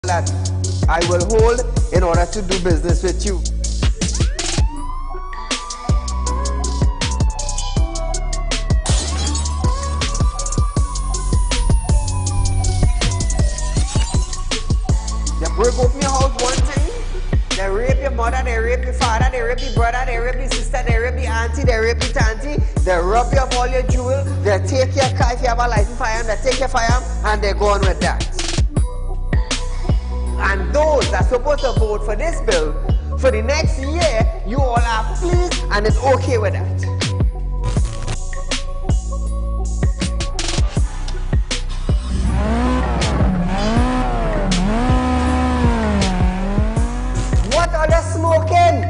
that I will hold in order to do business with you. They break open your house one time, they rape your mother, they rape your father, they rape your brother, they rape your sister, they rape your auntie, they rape your auntie, they rob you of all your jewels, they take your car if you have a license firearm, they take your firearm, and they go on with that. And those that are supposed to vote for this bill, for the next year, you all are pleased and it's okay with that. What are they smoking?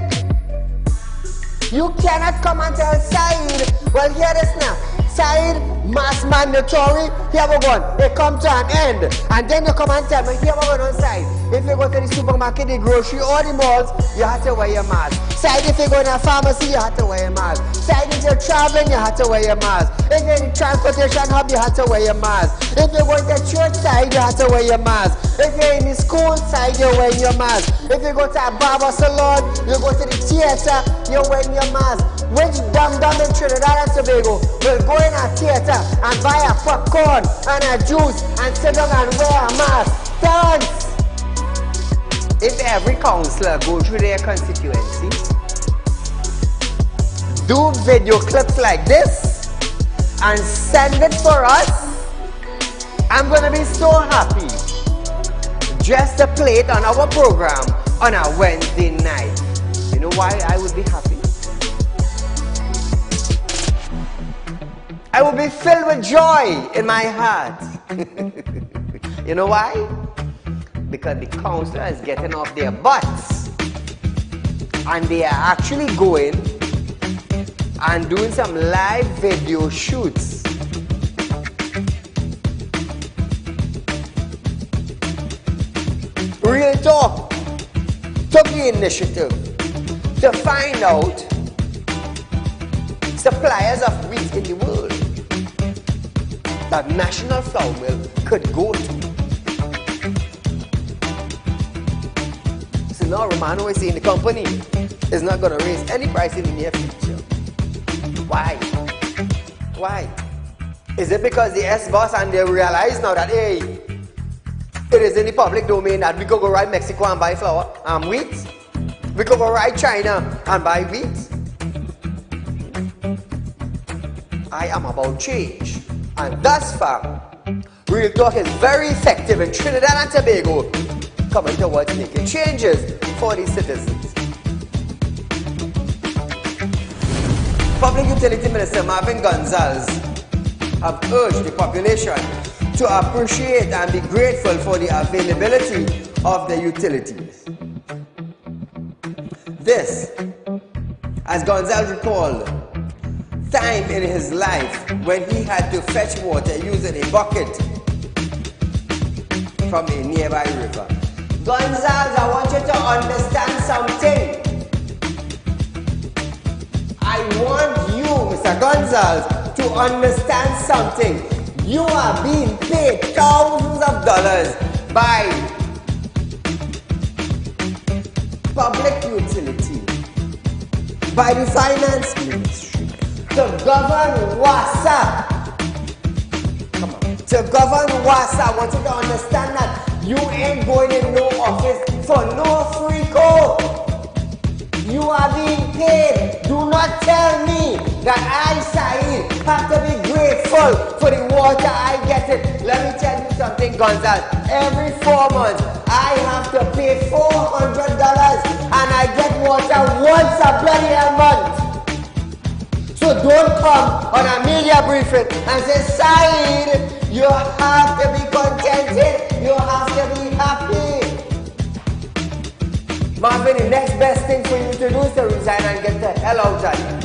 You cannot come and tell Saieed, well, hear this now. Saieed, mass mandatory, here we go. It come to an end. And then you come and tell me, here we go on side. If you go to the supermarket, the grocery, or the malls, you have to wear your mask. Saieed, if you go to a pharmacy, you have to wear your mask. Saieed, if you're traveling, you have to wear your mask. If you're in the transportation hub, you have to wear your mask. If you're going to church side, you have to wear your mask. If you're in the school side, you're wearing your mask. If you go to a barber salon, you go to the theater, you're wearing your mask. Which dum-dum in Trinidad and Tobago will go in a theater and buy a popcorn and a juice and sit down and wear a mask? Dance! If every councillor go through their constituency, do video clips like this and send it for us, I'm gonna be so happy just to play it on our program on a Wednesday night. You know why I would be happy? I will be filled with joy in my heart. You know why? Because the councillor is getting off their butts and they are actually going and doing some live video shoots. Real Talk took the initiative to find out suppliers of wheat in the world that National Flour Mill could go to. So now Romano is saying the company is not going to raise any price in the near future. Why? Why? Is it because the S-boss and they realize now that, hey, it is in the public domain that we could go right Mexico and buy flour and wheat? We could go right China and buy wheat? I am about change. And thus far, Real Talk is very effective in Trinidad and Tobago, coming towards making changes for the citizens. Public Utility Minister Marvin Gonzalez have urged the population to appreciate and be grateful for the availability of the utilities. This, as Gonzalez recalled, time in his life when he had to fetch water using a bucket from a nearby river. Gonzalez, I want you to understand something. I want you, Mr. Gonzalez, to understand something. You are being paid thousands of dollars by public utility, by the finance ministry, to govern WASA. Come on. To govern WASA, I want you to understand that you ain't going in no office for no free code. You are being paid. Do not tell me that I, Saieed, have to be grateful for the water I get it. Let me tell you something, Gonzalez. Every 4 months, I have to pay $400 and I get water once a bloody month. So don't come on a media briefing and say, Saieed, you have to be contented. You have to be happy. Marvin, the next best thing for you to do is to resign and get the hell out of here.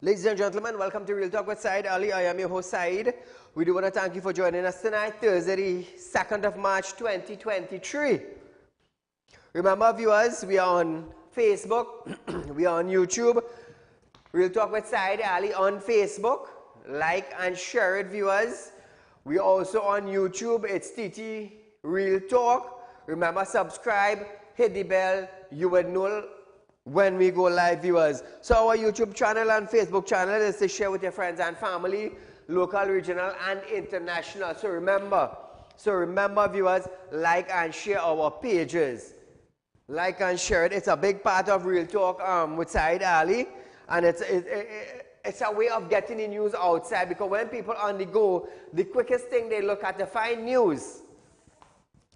Ladies and gentlemen, welcome to Real Talk with Saieed Ali. I am your host, Saeed. We do want to thank you for joining us tonight, Thursday, 2nd of March, 2023. Remember, viewers, we are on Facebook, we are on YouTube. Real Talk with Saieed Ali on Facebook. Like and share it, viewers. We are also on YouTube. It's TT Real Talk. Remember, subscribe, hit the bell. You will know when we go live, viewers. So our YouTube channel and Facebook channel is to share with your friends and family, local, regional, and international. So remember, viewers, like and share our pages. Like and share it. It's a big part of Real Talk with Saieed Ali, and it's a way of getting the news outside, because when people on the go, the quickest thing they look at to find news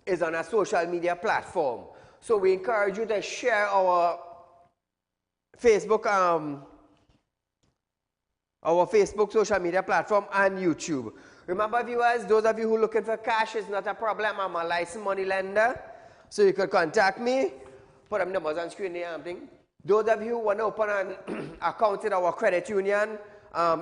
is on a social media platform. So we encourage you to share our Facebook social media platform and YouTube. Remember, viewers, those of you who are looking for cash, is not a problem. I'm a licensed money lender, so you can contact me. Put them numbers on screen there. Those of you who want to open an account in our credit union,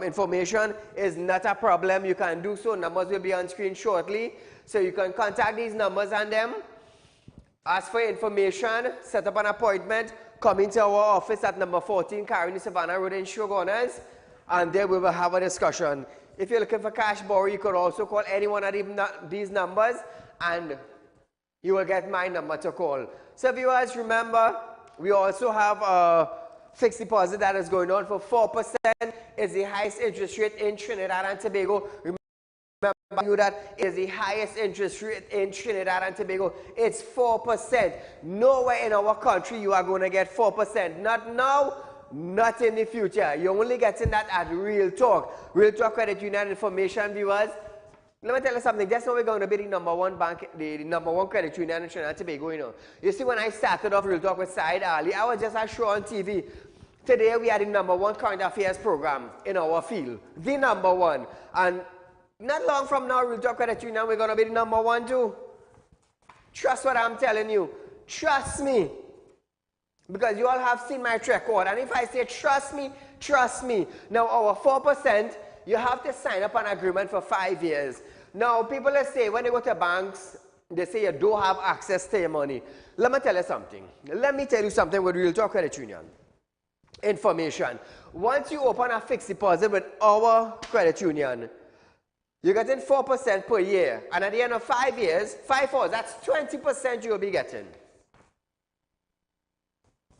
information is not a problem. You can do so. Numbers will be on screen shortly, so you can contact these numbers and them. Ask for information, set up an appointment, come into our office at number 14 Caroni Savannah Road in Shogunas, and there we will have a discussion. If you're looking for cash borrow, you could also call any one of these numbers, and you will get my number to call. So viewers, remember, we also have a fixed deposit that is going on for 4%. It's the highest interest rate in Trinidad and Tobago. Remember that is the highest interest rate in Trinidad and Tobago. It's 4%. Nowhere in our country you are going to get 4%. Not now, not in the future. You're only getting that at Real Talk. Real Talk Credit Union information, viewers. Let me tell you something. That's how we're going to be the number one bank, the number one credit union in Trinidad and Tobago, you know. You see, when I started off Real Talk with Saieed Ali, I was just a show on TV. Today we are the number one current affairs program in our field. The number one. And not long from now, Real Talk Credit Union, we're going to be the number one too. Trust what I'm telling you. Trust me. Because you all have seen my track record. And if I say trust me, trust me. Now, our 4%, you have to sign up an agreement for 5 years. Now, people say when they go to banks, they say you don't have access to your money. Let me tell you something. Let me tell you something with Real Talk Credit Union. Information. Once you open a fixed deposit with our credit union, you're getting 4% per year. And at the end of 5 years, 5 4, that's 20% you'll be getting.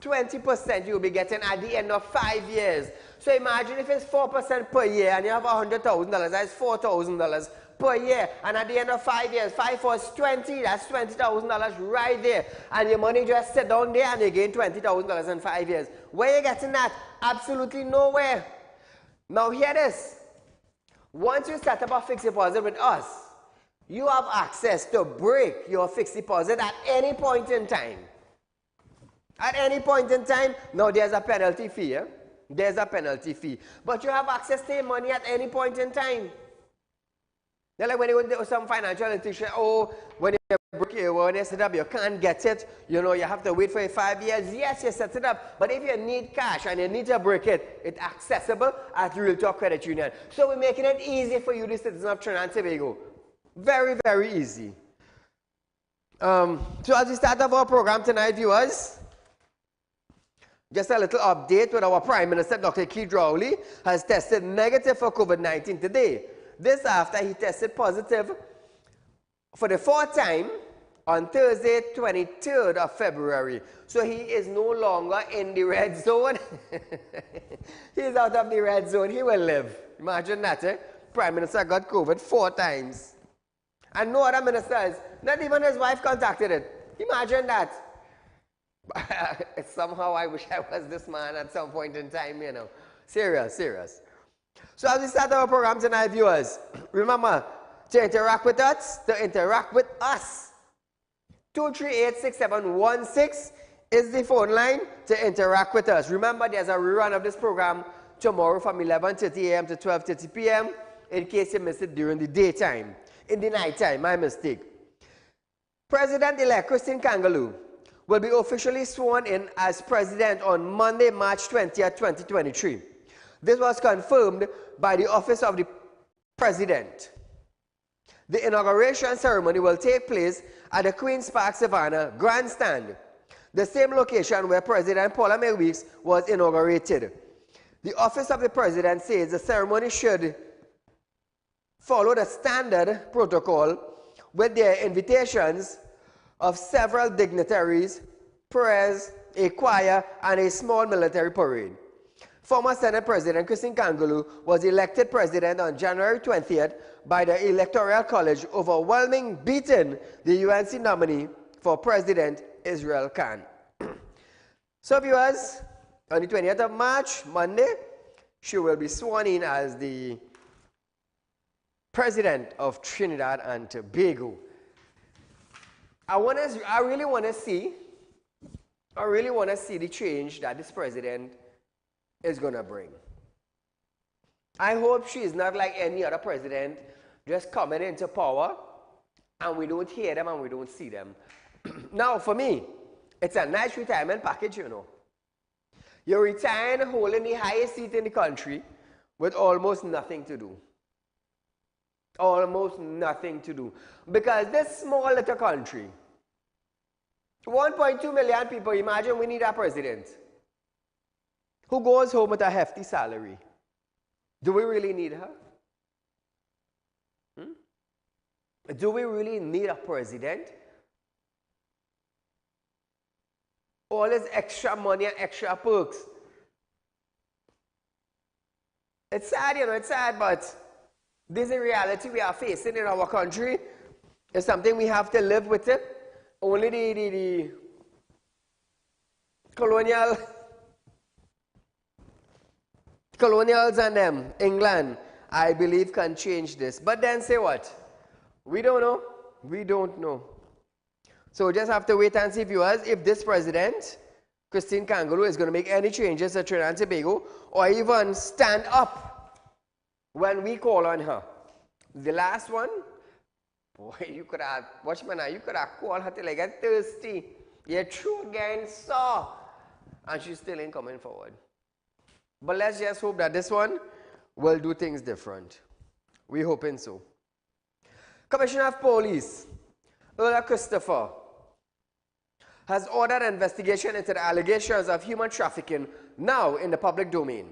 20% you'll be getting at the end of 5 years. So imagine if it's 4% per year and you have $100,000, that's $4,000 per year. And at the end of 5 years, 5 4 is 20, that's $20,000 right there. And your money just sit down there and you gain $20,000 in 5 years. Where are you getting that? Absolutely nowhere. Now hear this. Once you set up a fixed deposit with us, you have access to break your fixed deposit at any point in time. At any point in time, now there's a penalty fee. Eh? There's a penalty fee. But you have access to your money at any point in time. They're like when you go to some financial institution, oh, when you break your when you set up, you can't get it. You know, you have to wait for 5 years. Yes, you set it up. But if you need cash and you need to break it, it's accessible at Real Talk Credit Union. So we're making it easy for you, the citizens of Trinidad and Tobago. Very, very easy. So as we start off our program tonight, viewers, just a little update with our Prime Minister, Dr. Keith Rowley, has tested negative for COVID-19 today. This after he tested positive for the 4th time on Thursday, 23rd of February. So he is no longer in the red zone. He's out of the red zone. He will live. Imagine that, eh? Prime Minister got COVID 4 times. And no other ministers, not even his wife contacted it. Imagine that. Somehow I wish I was this man at some point in time, you know. Serious, serious. So as we start our program tonight, viewers, remember to interact with us, 238-6716 is the phone line to interact with us. Remember, there's a rerun of this program tomorrow from 11:30 a.m. to 12:30 p.m. in case you missed it during the daytime. In the nighttime, my mistake. President-elect Christine Kangaloo will be officially sworn in as president on Monday, March 20th, 2023. This was confirmed by the Office of the President. The inauguration ceremony will take place at the Queen's Park Savannah Grandstand, the same location where President Paula May Weeks was inaugurated. The Office of the President says the ceremony should follow the standard protocol with their invitations of several dignitaries, prayers, a choir, and a small military parade. Former Senate President Christine Kangaloo was elected president on January 20th by the Electoral College, overwhelmingly beating the UNC nominee for President Israel Khan. So viewers, on the 20th of March, Monday, she will be sworn in as the President of Trinidad and Tobago. I really want to see the change that this president is going to bring. I hope she is not like any other president, just coming into power and we don't hear them and we don't see them. Now, for me, it's a nice retirement package, you know. You're retiring holding the highest seat in the country with almost nothing to do. Almost nothing to do. Because this small little country, 1.2 million people, imagine we need a president who goes home with a hefty salary. Do we really need her? Do we really need a president? All this extra money and extra perks. It's sad, you know, it's sad, but this is a reality we are facing in our country. It's something we have to live with it. Only the colonials and England, I believe, can change this. But then say what? We don't know. We don't know. So we just have to wait and see, viewers, if this president, Christine Kangaloo, is going to make any changes to Trinidad and Tobago or even stand up when we call on her. The last one, boy, you could have, watchman, you could have called her till I get thirsty. Your throat getting sore. And she still ain't coming forward. But let's just hope that this one will do things different. We're hoping so. Commissioner of Police, Earl Christopher, has ordered an investigation into the allegations of human trafficking now in the public domain.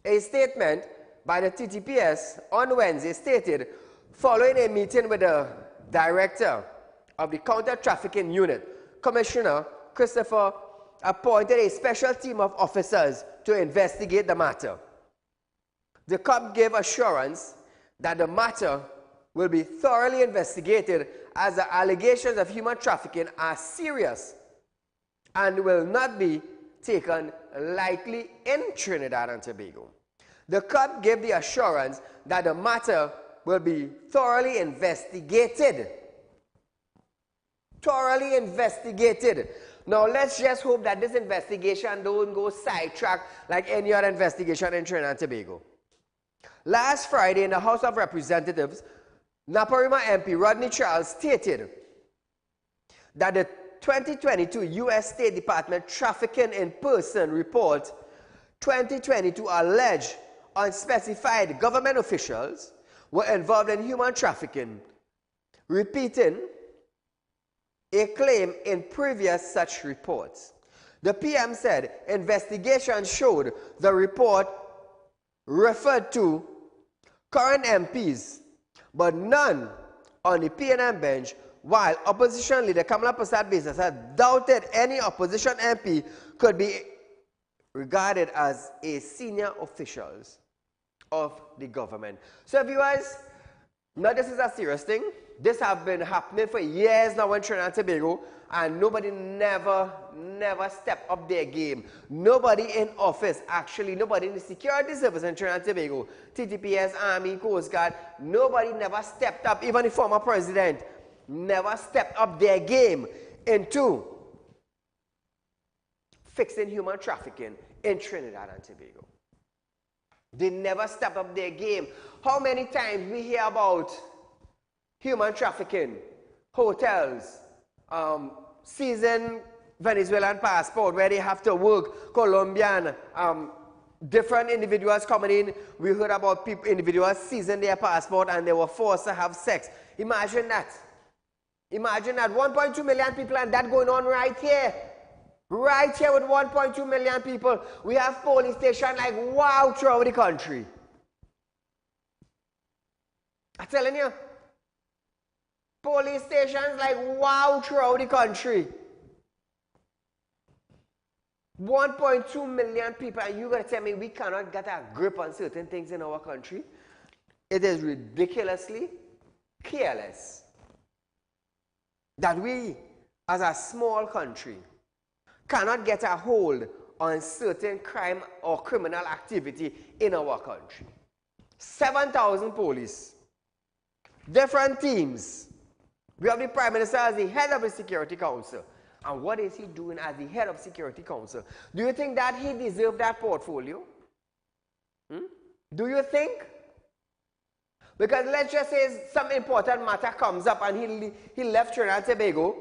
A statement by the TTPS on Wednesday stated, following a meeting with the director of the counter-trafficking unit, Commissioner Christopher appointed a special team of officers to investigate the matter. The COP gave assurance that the matter will be thoroughly investigated as the allegations of human trafficking are serious and will not be taken lightly in Trinidad and Tobago. The COP gave the assurance that the matter will be thoroughly investigated. Thoroughly investigated. Now let's just hope that this investigation don't go sidetracked like any other investigation in Trinidad and Tobago. Last Friday in the House of Representatives, Naparima MP Rodney Charles stated that the 2022 U.S. State Department Trafficking in Person Report 2022 alleged unspecified government officials were involved in human trafficking, repeating a claim in previous such reports. The PM said investigations showed the report referred to current MPs, but none on the PNM bench, while opposition leader Kamala Persad-Bezos had doubted any opposition MP could be regarded as a senior officials of the government. So viewers, now this is a serious thing. This has been happening for years now in Trinidad and Tobago, and nobody never stepped up their game. Nobody in office, actually, nobody in the security service in Trinidad and Tobago, TTPS, Army, Coast Guard, nobody never stepped up, even the former president, never stepped up their game into fixing human trafficking in Trinidad and Tobago. They never stepped up their game. How many times we hear about human trafficking, hotels, season Venezuelan passport where they have to work, Colombian different individuals coming in. We heard about individuals seizing their passport and they were forced to have sex. Imagine that. Imagine that. 1.2 million people and that going on right here. Right here with 1.2 million people. We have police stations like wow throughout the country. I'm telling you. Police stations like wow throughout the country. 1.2 million people, and you're going to tell me we cannot get a grip on certain things in our country? It is ridiculously careless that we, as a small country, cannot get a hold on certain crime or criminal activity in our country. 7,000 police, different teams. We have the Prime Minister as the head of the Security Council. And what is he doing as the head of Security Council? Do you think that he deserved that portfolio? Do you think? Because let's just say some important matter comes up and he left Trinidad and Tobago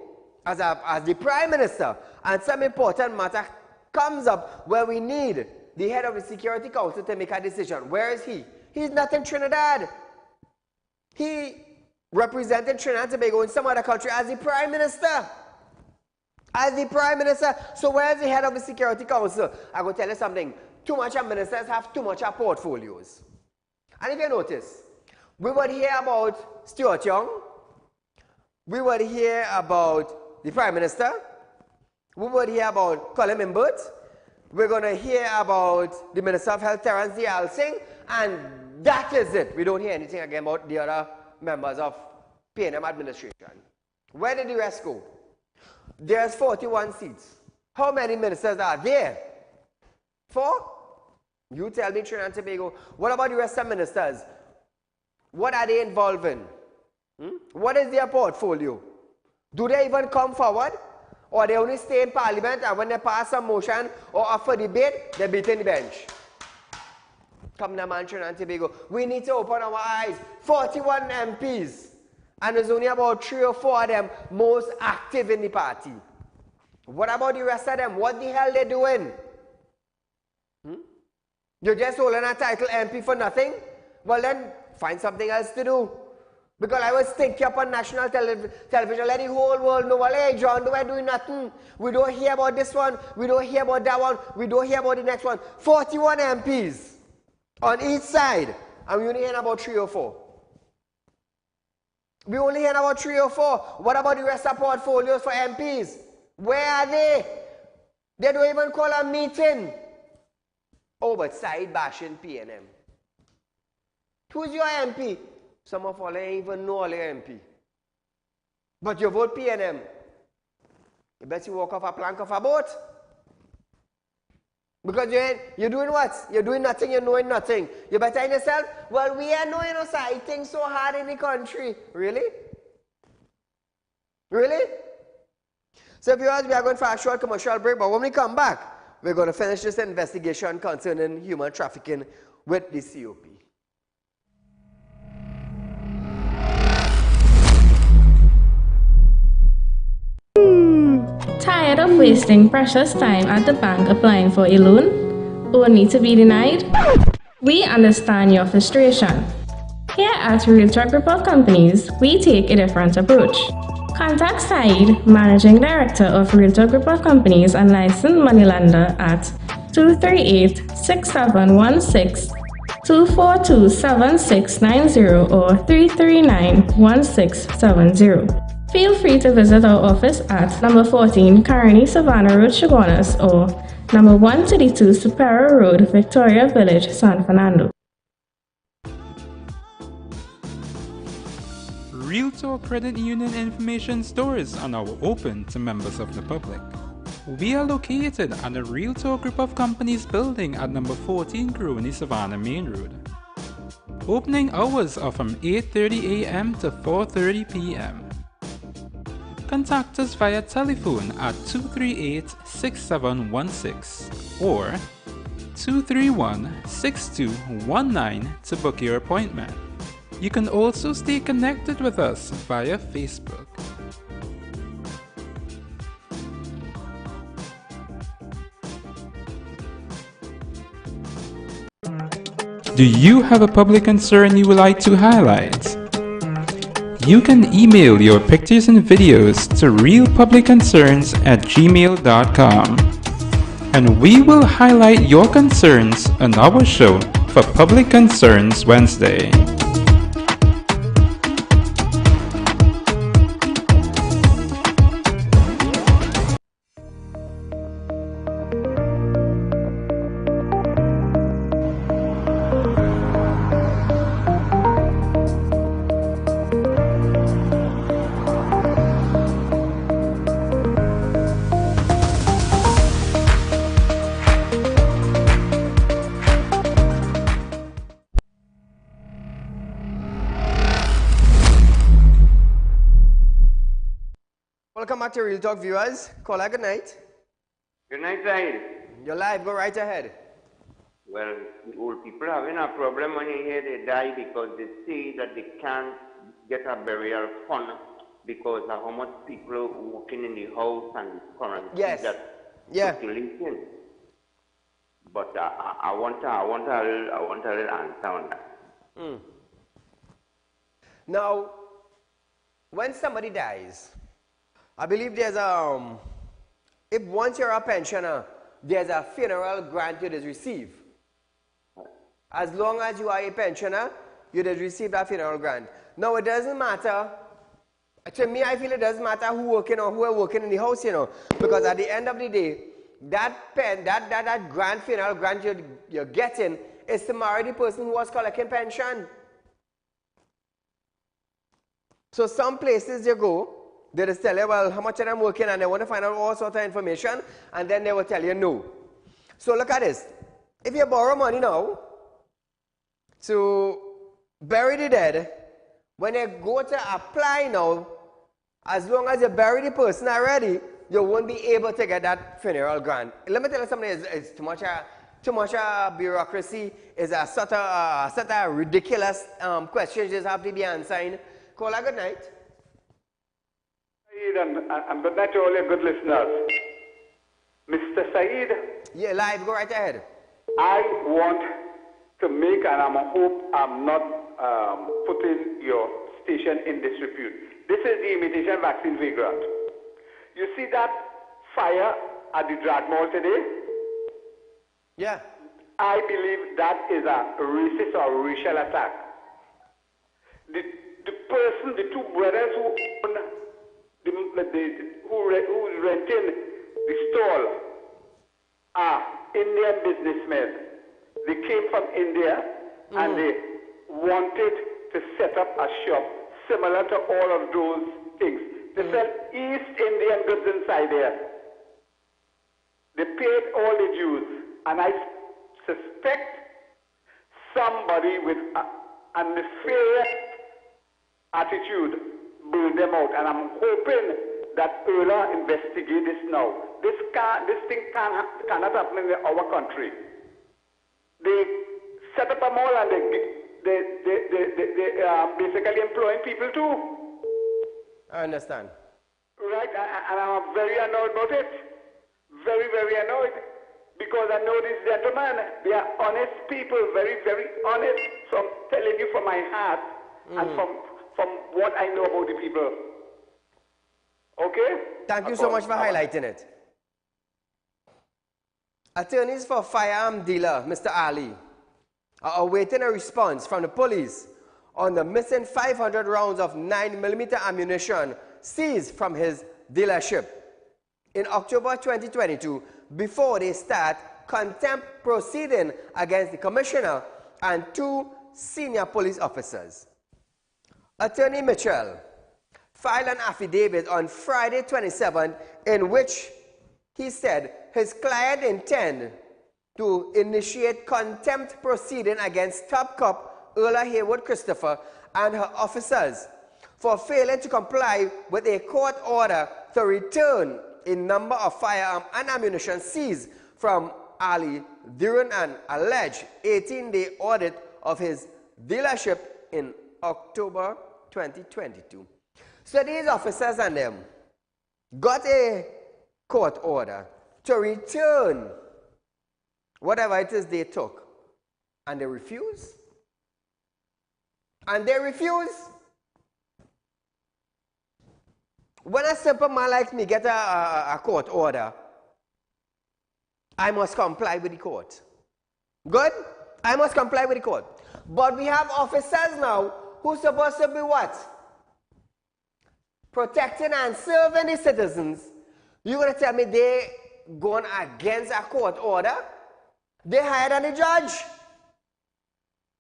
as the Prime Minister, and some important matter comes up where we need the head of the Security Council to make a decision. Where is he? He's not in Trinidad. He represented Trinidad and Tobago in some other country as the Prime Minister. As the Prime Minister. So where's the head of the Security Council? I'm going to tell you something. Too much of ministers have too much of portfolios. And if you notice, we would hear about Stuart Young. We would hear about the Prime Minister. We would hear about Colin Mimbert. We're going to hear about the Minister of Health, Terence Singh. And that is it. We don't hear anything again about the other members of P&M administration. Where did the rest go? There's 41 seats. How many ministers are there? 4? You tell me, Trinidad and Tobago. What about the rest of ministers? What are they involved in? What is their portfolio? Do they even come forward? Or they only stay in Parliament and when they pass a motion or offer debate, they beat in the bench? Come now, man, Trinidad and Tobago. We need to open our eyes. 41 MPs. And there's only about 3 or 4 of them most active in the party. What about the rest of them? What the hell they doing? You're just holding a title MP for nothing? Well then, find something else to do. Because I was thinking up on national television, let the whole world know, well, hey John, we're doing nothing. We don't hear about this one. We don't hear about that one. We don't hear about the next one. 41 MPs on each side. And we only hear about 3 or 4. We only hear about 3 or 4. What about the rest of portfolios for MPs? Where are they? They don't even call a meeting. Oh, but Saieed bashing P&M. Who's your MP? Some of all ain't even know all your MP. But you vote P&M. You bet you walk off a plank of a boat. Because you're doing what? You're doing nothing, you're knowing nothing. You better in yourself, well, we are knowing us things so hard in the country. Really? Really? So viewers, we are going for a short commercial break, but when we come back, we're going to finish this investigation concerning human trafficking with the COP. Tired of wasting precious time at the bank applying for a loan, only to be denied? We understand your frustration. Here at Realtalk Group of Companies, we take a different approach. Contact Saieed, Managing Director of Realtalk Group of Companies and licensed moneylender at 238-6716, 242-7690 or 339-1670. Feel free to visit our office at number 14 Carney Savannah Road, Chaguanas, or number 132 Superior Road, Victoria Village, San Fernando. Realtalk Credit Union information stores are now open to members of the public. We are located at the Realtalk Group of Companies building at number 14 Carney Savannah Main Road. Opening hours are from 8:30 a.m. to 4:30 p.m. Contact us via telephone at 238-6716 or 231-6219 to book your appointment. You can also stay connected with us via Facebook. Do you have a public concern you would like to highlight? You can email your pictures and videos to realpublicconcerns@gmail.com, and we will highlight your concerns on our show for Public Concerns Wednesday. Welcome back to Real Talk viewers. Caller, good night. Good night, Saieed. You're live, go right ahead. Well, the old people are having a problem when you hear they die because they say that they can't get a burial fund because of how much people are working in the house and the currency that's circulating. But I want a little answer on that. Now, when somebody dies, I believe there's if once you're a pensioner, there's a funeral grant you just receive. As long as you are a pensioner, you just receive that funeral grant. Now, it doesn't matter. To me, I feel it doesn't matter who working or who are working in the house, you know, because at the end of the day, that grant, funeral grant you're getting is to marry the person who was collecting pension. So some places you go, they just tell you, well, how much are they working, and they want to find out all sorts of information, and then they will tell you no. So look at this. If you borrow money now to bury the dead, when you go to apply now, as long as you bury the person already, you won't be able to get that funeral grant. Let me tell you something, it's too much bureaucracy, is a sort of ridiculous questions just have to be answered. Caller, good night. And good night to all your good listeners. Mr. Saeed? Yeah, live, go right ahead. I want to make, and I hope I'm not putting your station in disrepute. This is the imitation vaccine vagrant. You see that fire at the drag mall today? Yeah. I believe that is a racist or racial attack. The person, the two brothers who own who's renting the stall are Indian businessmen. They came from India and they wanted to set up a shop similar to all of those things. They sell East Indian goods inside there. They paid all the dues, and I suspect somebody with a nefarious attitude build them out, and I'm hoping that EULA investigate this now. This thing cannot happen in our country. They set up a mall and they basically employing people too. I understand. Right, and I'm very annoyed about it. Very, very annoyed. Because I know these gentlemen, they are honest people, very, very honest. So I'm telling you from my heart and from what I know about the people. Okay? Thank you so much for highlighting it. Attorneys for firearm dealer, Mr. Ali, are awaiting a response from the police on the missing 500 rounds of 9mm ammunition seized from his dealership in October 2022 before they start contempt proceeding against the commissioner and 2 senior police officers. Attorney Mitchell filed an affidavit on Friday 27th in which he said his client intended to initiate contempt proceeding against top cop Earla Haywood Christopher and her officers for failing to comply with a court order to return a number of firearm and ammunition seized from Ali during an alleged 18-day audit of his dealership in October 2022. So these officers and them got a court order to return whatever it is they took And they refuse. And they refuse. When a simple man like me get a court order, I must comply with the court. Good? I must comply with the court. But we have officers now who are supposed to be what? Protecting and serving the citizens. You're going to tell me they going against a court order? They higher than the judge.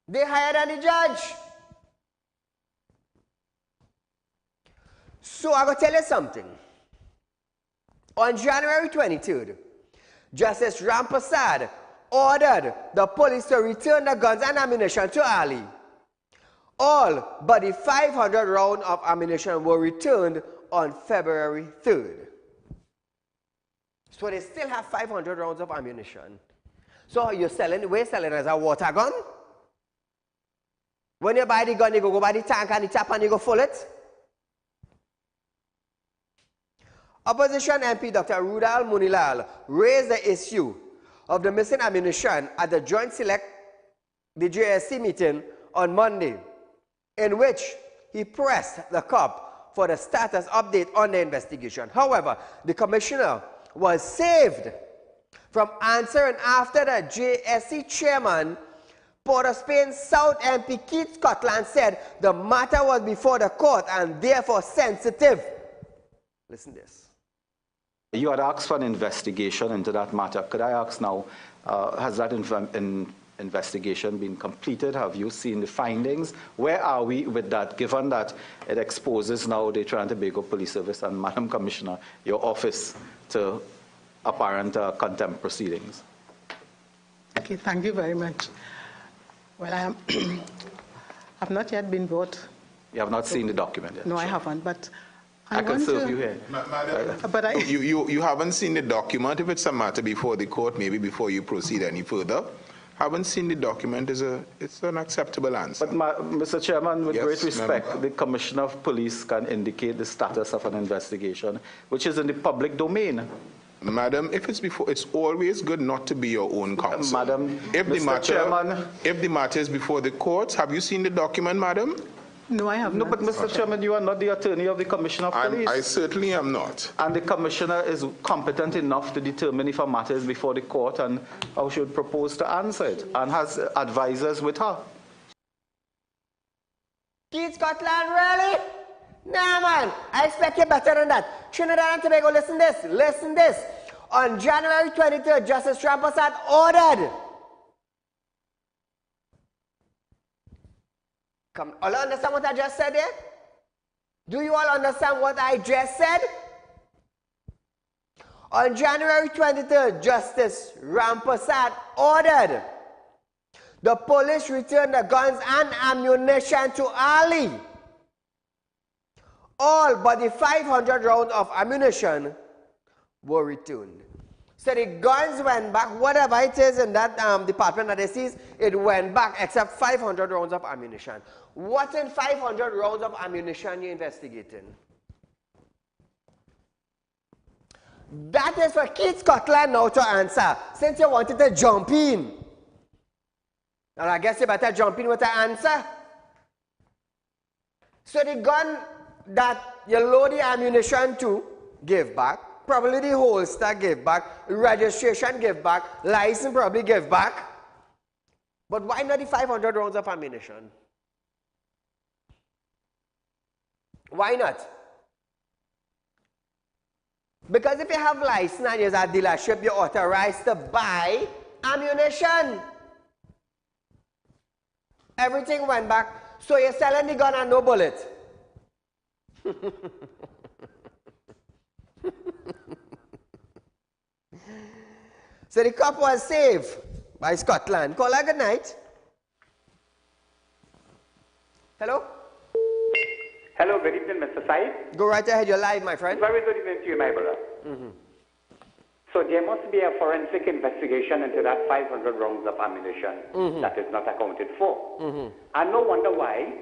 They higher than the judge. So I'm going to tell you something. On January 23rd, Justice Rampersad ordered the police to return the guns and ammunition to Ali. All but the 500 rounds of ammunition were returned on February 3rd. So they still have 500 rounds of ammunition. So we're selling it as a water gun? When you buy the gun, you go buy the tank and the tap and you go full it? Opposition MP Dr. Rudal Munilal raised the issue of the missing ammunition at the Joint Select, the JSC meeting on Monday, in which he pressed the COP for the status update on the investigation. However, the commissioner was saved from answering after the JSC chairman, Port of Spain South MP Keith Scotland said the matter was before the court and therefore sensitive. Listen to this. You had asked for an investigation into that matter. Could I ask now, has that investigation been completed? Have you seen the findings? Where are we with that, given that it exposes now the Toronto Police Service and, Madam Commissioner, your office to apparent contempt proceedings? Okay, thank you very much. Well, I've not yet been brought. You have not seen the document yet? No, I haven't, but I can serve you here. But you haven't seen the document. If it's a matter before the court, maybe before you proceed any further, haven't seen the document it's an acceptable answer. But Mr. Chairman, with yes, great respect, member. the Commissioner of Police can indicate the status of an investigation, which is in the public domain. Madam, if it's before, it's always good not to be your own counsel. Madam, if Chairman, if the matter is before the courts, have you seen the document, madam? no, I have no, not. but Mr. Chairman, you are not the attorney of the Commissioner of Police. I certainly am not. And the Commissioner is competent enough to determine if a matter is before the court and how she would propose to answer it, and has advisors with her. Keith Scotland, really? Nah, man. I expect you better than that. Trinidad and Tobago, listen this. Listen this. On January 23rd, Justice Rampersad ordered. Come, all understand what I just said there? Do you all understand what I just said? On January 23rd, Justice Rampersad ordered the police return the guns and ammunition to Ali. All but the 500 rounds of ammunition were returned. So the guns went back, whatever it is in that department that they seized, it went back except 500 rounds of ammunition. What in 500 rounds of ammunition you're investigating? That is for Keith Scotland now to answer, since you wanted to jump in. And I guess you better jump in with the answer. So the gun that you load the ammunition to, give back. Probably the holster give back. Registration give back. License probably give back. But why not the 500 rounds of ammunition? Why not? Because if you have license and you're at a dealership, you're authorized to buy ammunition. Everything went back. So you're selling the gun and no bullet. So the cop was saved by Scotland. Call her good night. Hello? Hello, good evening, Mr. Said. Go right ahead, you're live, my friend. Very good evening to you, my brother. So there must be a forensic investigation into that 500 rounds of ammunition that is not accounted for. And no wonder why.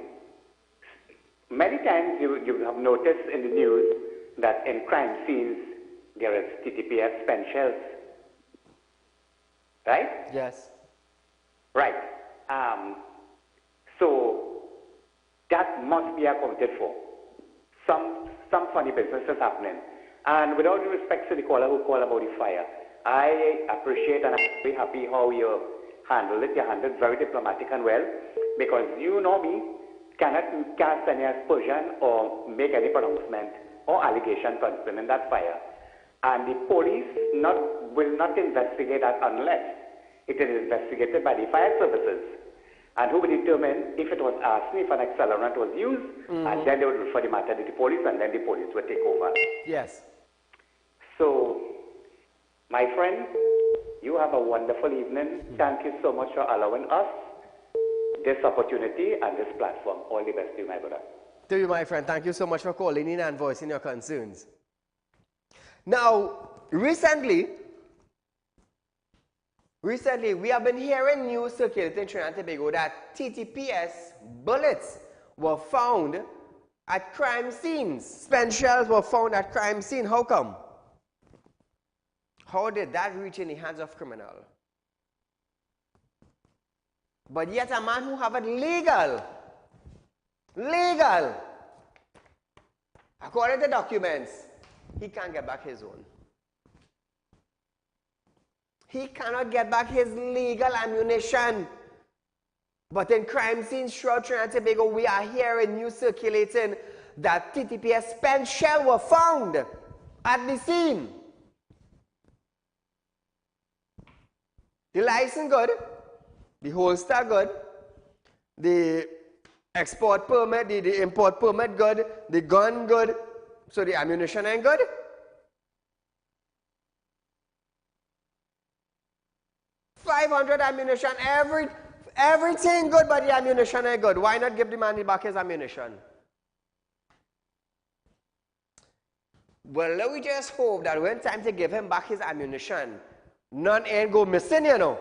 Many times you have noticed in the news that in crime scenes there is TTPS spent shells. Right? Yes. Right. So that must be accounted for. Some funny business is happening. And without due respect to the caller who called about the fire, I appreciate and I'm very happy how you handled it. You handled it very diplomatic and well, because you know me, cannot cast any aspersion or make any pronouncement or allegation concerning that fire. And the police will not investigate that unless it is investigated by the fire services, and who will determine if it was arsenic, if an accelerant was used, and then they would refer the matter to the police, and then the police would take over. Yes. So, my friend, you have a wonderful evening. Thank you so much for allowing us this opportunity and this platform. All the best to you, my brother. To you, my friend. Thank you so much for calling in and voicing your concerns. Now, recently, we have been hearing news circulating in Trinidad and Tobago that TTPS bullets were found at crime scenes. Spent shells were found at crime scene. How come? How did that reach in the hands of criminal? But yet a man who have it legal, according to documents, he can't get back his own. He cannot get back his legal ammunition. But in crime scenes throughout Trinidad and Tobago, we are hearing news circulating that TTPS spent shell were found at the scene. The license good, the holster good, the export permit, the import permit good, the gun good, so the ammunition ain't good. $500 ammunition, everything good, but the ammunition ain't good. Why not give the man back his ammunition? Well, let me just hope that when time to give him back his ammunition, none ain't go missing, you know.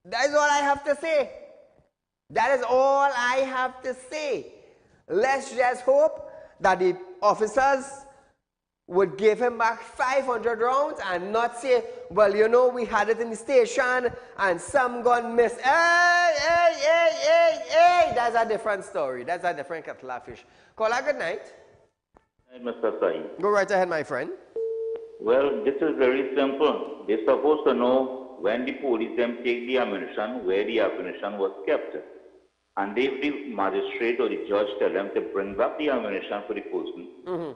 That is all I have to say. That is all I have to say. Let's just hope that the officers would give him back 500 rounds and not say, well, you know, we had it in the station and some gun missed. Hey, that's a different story. That's a different kettle of fish. Caller, good night. Hi, Mr. Saeed. Go right ahead, my friend. Well, this is very simple. They're supposed to know when the police them take the ammunition, where the ammunition was kept. And if the magistrate or the judge tell them to bring back the ammunition for the person,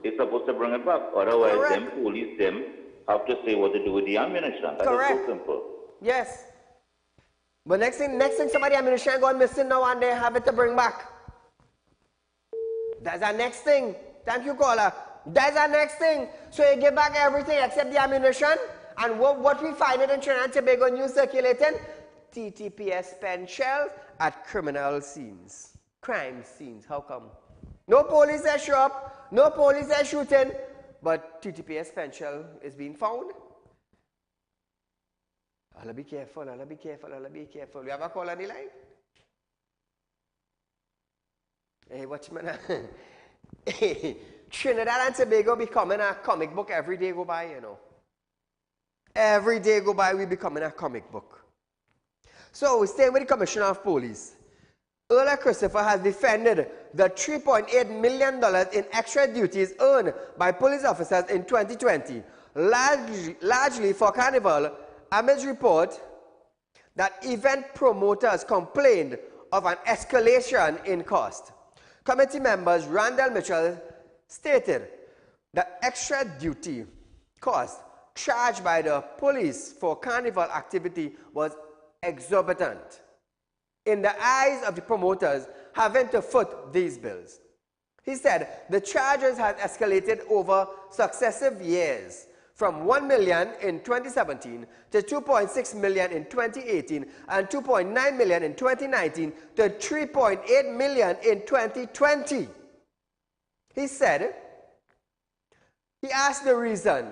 they're supposed to bring it back. Otherwise, them police them have to say what to do with the ammunition. That is so simple. Yes. But next thing somebody ammunition gone missing now and they have it to bring back. That's our next thing. Thank you, caller. That's our next thing. So you give back everything except the ammunition. And what we find it in Trinidad and Tobago news circulating, TTPS spent shells at criminal scenes, crime scenes. How come? No police are show up, no police are shooting, but TTPS spent shell is being found. I'll be careful, I'll be careful, I'll be careful. We have a call on the line? Hey, watchman. Trinidad and Tobago becoming a comic book every day go by, you know. Every day go by, we becoming a comic book. So, staying with the Commissioner of Police, Earl Christopher has defended the $3.8 million in extra duties earned by police officers in 2020, largely for Carnival, amidst report that event promoters complained of an escalation in cost. Committee members Randall Mitchell stated that extra duty cost charged by the police for Carnival activity was exorbitant in the eyes of the promoters having to foot these bills. He said the charges had escalated over successive years from $1 million in 2017 to $2.6 million in 2018 and $2.9 million in 2019 to $3.8 million in 2020. He said he asked the reason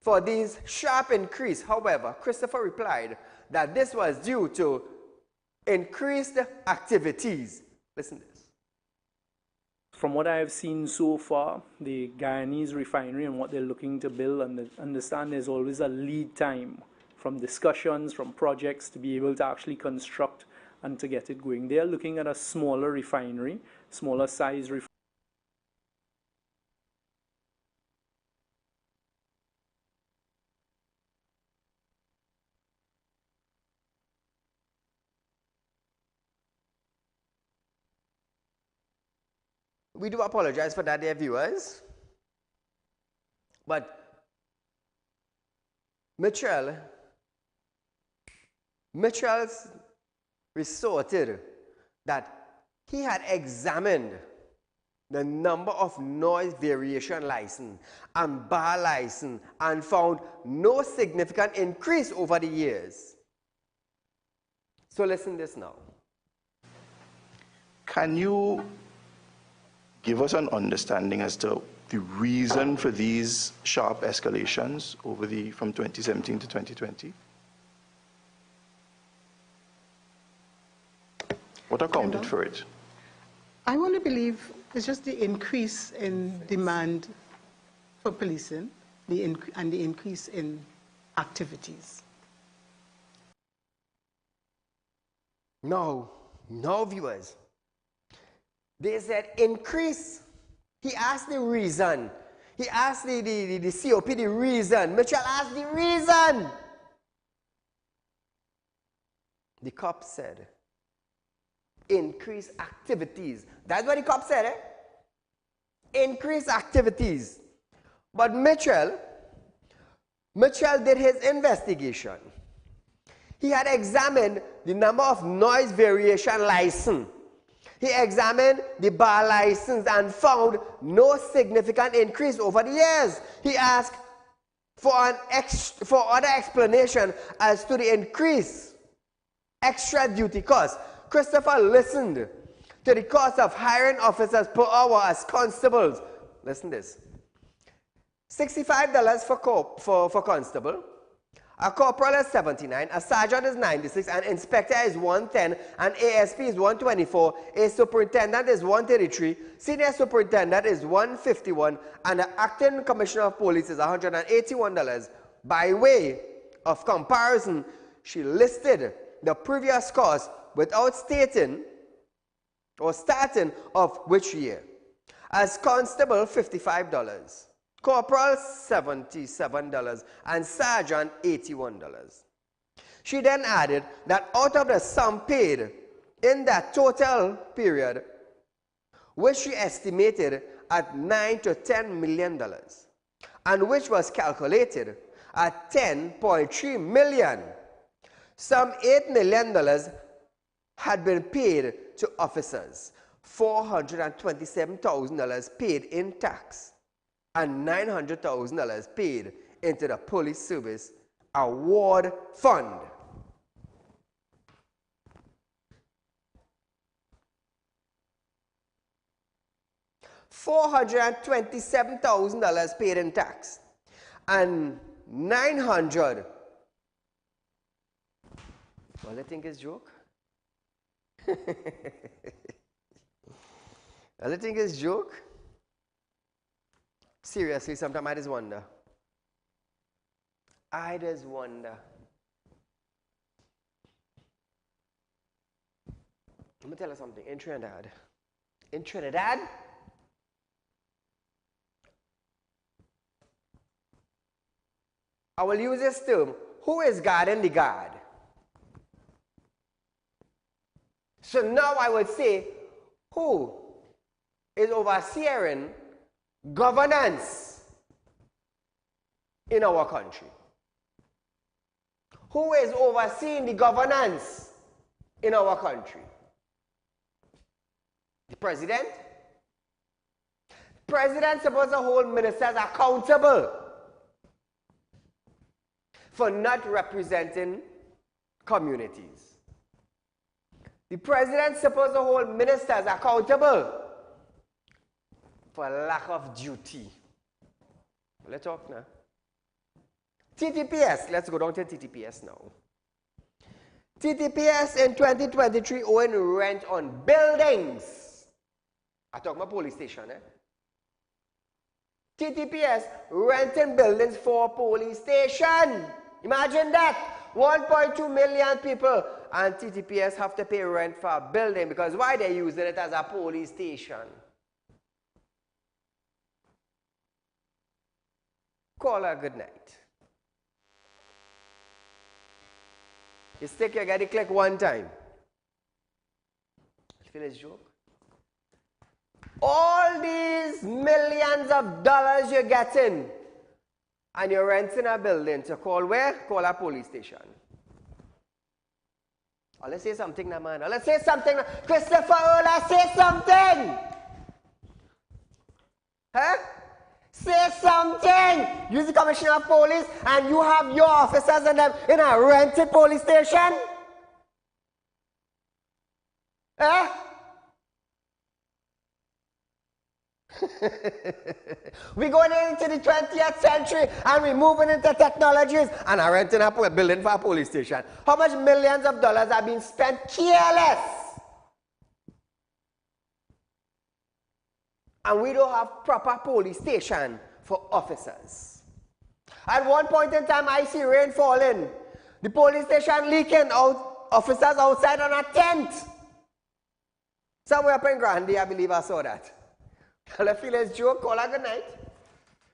for these sharp increase. However, Christopher replied that this was due to increased activities. Listen to this. From what I have seen so far, the Guyanese refinery and what they're looking to build, and understand there's always a lead time from discussions, from projects to be able to actually construct and to get it going. They are looking at a smaller refinery, smaller size refinery. We do apologize for that, dear viewers. But Mitchell's resorted that he had examined the number of noise variation license and bar license and found no significant increase over the years. So listen to this now. Can you give us an understanding as to the reason for these sharp escalations from 2017 to 2020? What accounted for it? I want to believe it's just the increase in demand for policing and the increase in activities. No, viewers. They said increase. He asked the reason. He asked the COP the reason. Mitchell asked the reason. The cop said, increase activities. That's what the cop said, eh? Increase activities. But Mitchell did his investigation. He had examined the number of noise variation license. He examined the bar license and found no significant increase over the years. He asked for other explanation as to the increase, extra duty cost. Christopher listened to the cost of hiring officers per hour as constables. Listen to this. $65 for constable. A corporal is $79, a sergeant is $96, an inspector is $110, an ASP is $124, a superintendent is $133, senior superintendent is $151, and the acting commissioner of police is $181. By way of comparison, she listed the previous cost without stating or starting of which year. As constable, $55. Corporal, $77, and sergeant, $81. She then added that out of the sum paid in that total period, which she estimated at $9 to $10 million, and which was calculated at $10.3 million, some $8 million had been paid to officers, $427,000 paid in tax, and $900,000 paid into the police service award fund. $427,000 paid in tax, and $900,000. Well, I think it's a joke. Well, I think it's a joke. Seriously, sometimes I just wonder. Let me tell you something. In Trinidad, I will use this term, who is guarding the guard? So now I would say, who is overseeing governance in our country? Who is overseeing the governance in our country? The president? The president is supposed to hold ministers accountable for not representing communities. The president is supposed to hold ministers accountable for lack of duty. Let's talk now. TTPS, let's go down to TTPS now. TTPS in 2023 owing rent on buildings. I talk about police station, eh? TTPS renting buildings for police station. Imagine that. 1.2 million people and TTPS have to pay rent for a building because why they're using it as a police station. Call her good night. You stick your gaddy click one time. You feel this joke? All these millions of dollars you're getting and you're renting a building to call where? Call a police station. Oh, let's say something now, man. Oh, let's say something. Christopher, oh, let's say something. Huh? Say something. You're the commissioner of police and you have your officers and them in a rented police station? Huh? We're going into the 20th century and we're moving into technologies and are renting a building for a police station. How much millions of dollars are being spent careless? And we don't have proper police station for officers. At one point in time, I see rain falling. The police station leaking out, officers outside on a tent. Somewhere up in Grandy, I believe I saw that. I feel it's joke. Call her good night.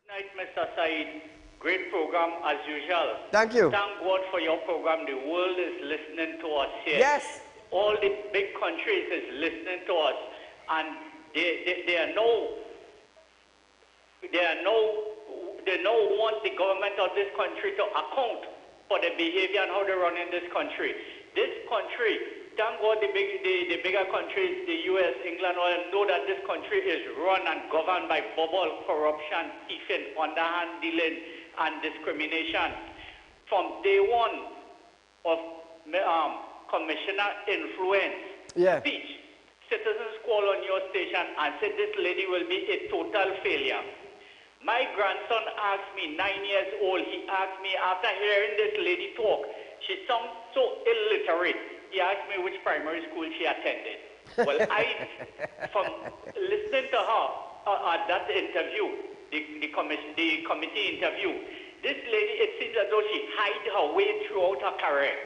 Night, Mr. Saeed. Great program as usual. Thank you. Thank God for your program. The world is listening to us here. Yes. All the big countries is listening to us, and they want the government of this country to account for the behavior and how they run in this country. This country, thank God the bigger countries, the US, England, all know that this country is run and governed by bubble, corruption, thieving, underhand dealing, and discrimination. From day one of Commissioner Influence speech, citizens call on your station and said this lady will be a total failure. My grandson asked me, 9 years old, he asked me after hearing this lady talk, she sounds so illiterate. He asked me which primary school she attended. Well, from listening to her at that interview, the committee interview, this lady, it seems as though she hid her way throughout her career.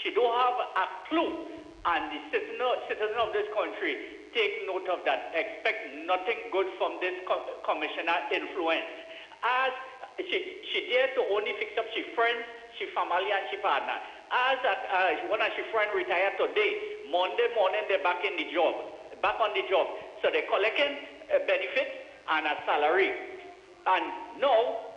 She don't have a clue, and the citizen of this country take note of that. Expect nothing good from this Commissioner Influence. As she dared to only fix up she friends, she family, and she partner. As one of she friend retired today, Monday morning they're back on the job. So they're collecting benefits and a salary. And now,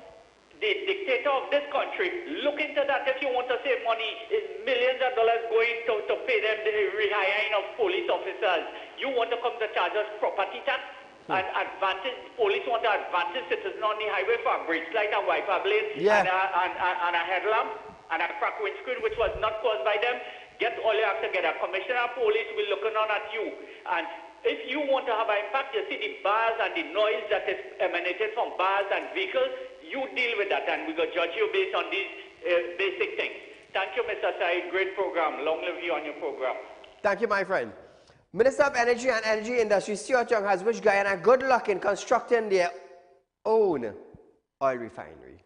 the dictator of this country, look into that. If you want to save money, is millions of dollars going to pay them the rehiring of police officers. You want to come to charge us property tax and advantage, police want to advantage citizens on the highway for a brakes light, a wiper blade, and a headlamp, and a crack windscreen, which was not caused by them. Get all you have together. Commissioner of Police will looking on at you. And if you want to have an impact, you see the bars and the noise that is emanated from bars and vehicles, you deal with that, and we will judge you based on these basic things. Thank you, Mr. Saeed. Great program. Long live you on your program. Thank you, my friend. Minister of Energy and Energy Industry, Stuart Young, has wished Guyana good luck in constructing their own oil refinery.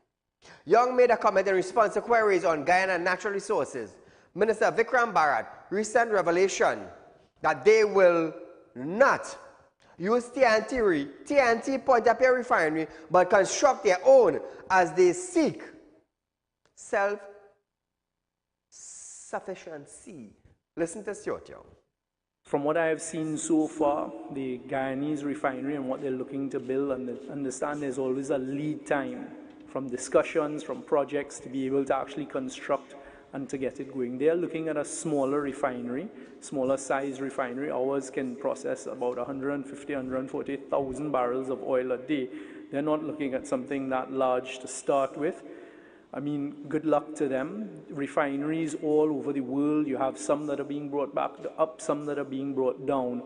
Young made a comment in response to queries on Guyana natural resources. Minister Vikram Bharat recent revelation that they will not use TNT Point-A-Pierre refinery, but construct their own as they seek self-sufficiency. Listen to Stuart Young. From what I have seen so far, the Guyanese refinery and what they're looking to build, and understand there's always a lead time from discussions, from projects to be able to actually construct and to get it going. They are looking at a smaller refinery, smaller size refinery. Ours can process about 150, 140,000 barrels of oil a day. They're not looking at something that large to start with. I mean, good luck to them. Refineries all over the world, you have some that are being brought back up, some that are being brought down.